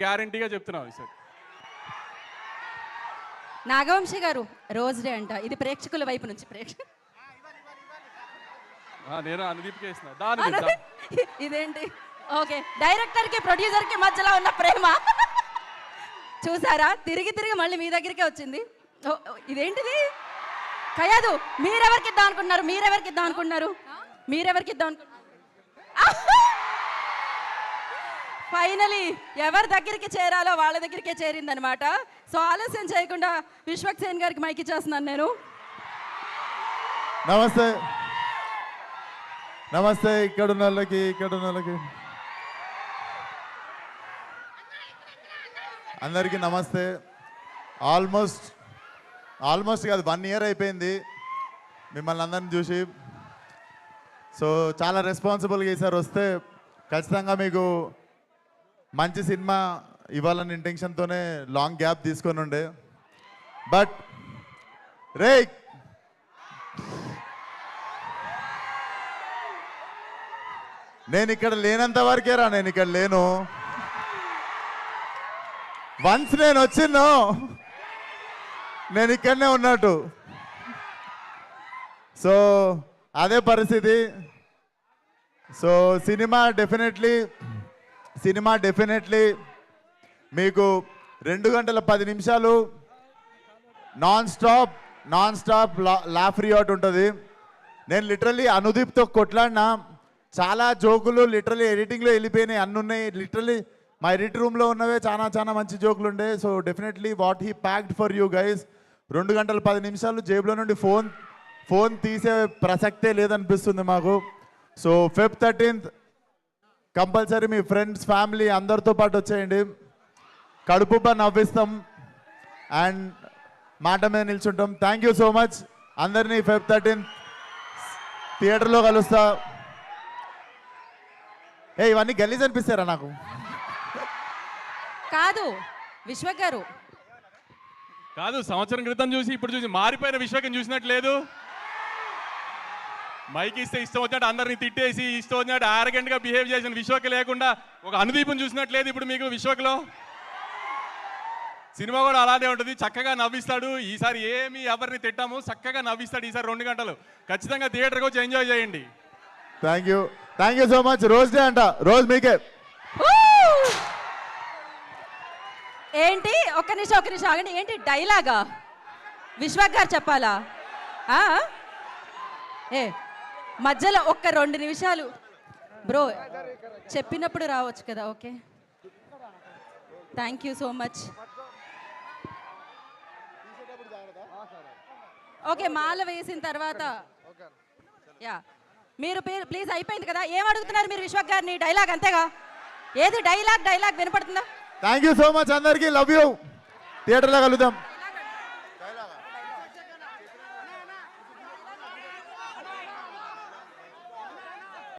గ్యారంటీగా చెప్తున్నావు సార్. నాగవంశి గారు రోజ్ డే అంట, ఇది ప్రేక్షకుల వైపు నుంచి నేను అనుదీప్కి వేసిన దాని ఇదేంటి? ఓకే, డైరెక్టర్ కి ప్రొడ్యూసర్ కి మధ్యలో ఉన్న ప్రేమ చూసారా, తిరిగి తిరిగి మళ్ళీ మీ దగ్గరికే వచ్చింది. ఇదేంటిది? కయాదు, మీరెవరికి ఇద్దాం అనుకుంటున్నారు? ఫైనలీ ఎవరి దగ్గరికి చేరాలో వాళ్ళ దగ్గరికే చేరిందనమాట. సో ఆలస్యం చేయకుండా విశ్వక్ సేన్ గారికి మైక్ ఇచ్చేస్తున్నాను నేను. నమస్తే ఇక్కడ ఉన్న వాళ్ళకి అందరికీ నమస్తే. ఆల్మోస్ట్ కాదు 1 year అయిపోయింది మిమ్మల్ని అందరిని చూసి. సో చాలా రెస్పాన్సిబుల్గా ఈసారి వస్తే ఖచ్చితంగా మీకు మంచి సినిమా ఇవ్వాలని ఇంటెన్షన్తోనే లాంగ్ గ్యాప్ తీసుకొని ఉండే. బట్ రే నేను ఇక్కడ లేనంత వరకేరా, నేను ఇక్కడ లేను. వన్స్ నేను వచ్చిందో నేను ఇక్కడనే ఉన్నట్టు. సో అదే పరిస్థితి. సో సినిమా డెఫినెట్లీ మీకు 2 గంటల 10 నిమిషాలు నాన్ స్టాప్ లాఫ్ రియాట్ ఉంటుంది. నేను లిటరల్లీ అనుదీప్తో కొట్లాడినా, చాలా జోకులు లిటరల్లీ ఎడిటింగ్లో వెళ్ళిపోయినాయి, అన్నీ ఉన్నాయి. లిటరల్లీ మా ఎడిట్ రూమ్లో ఉన్నవే చాలా మంచి జోకులు ఉండే. So definitely what he packed for you guys. 2 గంటల 10 నిమిషాలు జేబులో నుండి ఫోన్ తీసే ప్రసక్తే లేదనిపిస్తుంది మాకు. సో Feb 13th కంపల్సరీ మీ ఫ్రెండ్స్, ఫ్యామిలీ అందరితో పాటు వచ్చేయండి. కడుపుబ్బ నవ్విస్తాం అండ్ మాట మీద నిల్చుంటాం. Thank you so much. అందరినీ Feb 13th థియేటర్లో కలుస్తా. ఇవన్నీ గలీజ్ అనిపిస్తారా నాకు? కాదు విశ్వక్ గారు, కాదు సంవత్సరం క్రితం చూసి ఇప్పుడు చూసి మారిపోయిన విశ్వకం చూసినట్టు లేదు. మైక్ ఇస్తే ఇష్టం వచ్చినట్టు అందరిని తిట్టేసి ఇష్టం వచ్చినట్టు ఆరగెంట్గా బిహేవ్ చేసిన విశ్వక్ లేకుండా ఒక అనుదీపం చూసినట్లేదు ఇప్పుడు మీకు విశ్వక్లో. సినిమా కూడా అలానే ఉంటుంది, చక్కగా నవ్విస్తాడు. ఈసారి ఏమి ఎవరిని తిట్టాము, చక్కగా నవ్విస్తాడు ఈసారి 2 గంటలు. ఖచ్చితంగా థియేటర్కి వచ్చి ఎంజాయ్ చేయండి. Thank you so much. Rose day అంట, రోజ్ మీకే. ఏంటి ఒక్క నిమిషం ఆగండి. ఏంటి డైలాగా? విశ్వక్ గారు చెప్పాలా? మధ్యలో ఒక్క 2 నిమిషాలు బ్రో చెప్పినప్పుడు రావచ్చు కదా. Okay, thank you so much. Okay, మాల వేసిన తర్వాత మీరు ప్లీజ్ అయిపోయింది కదా. ఏం అడుగుతున్నారు మీరు విశ్వక్ గారిని? డైలాగ్ అంతేగా? ఏది డైలాగ్ వినపడుతుందా? థ్యాంక్ యూ సో మచ్ అందరికీ. Love you. థియేటర్లో కలుద్దాం.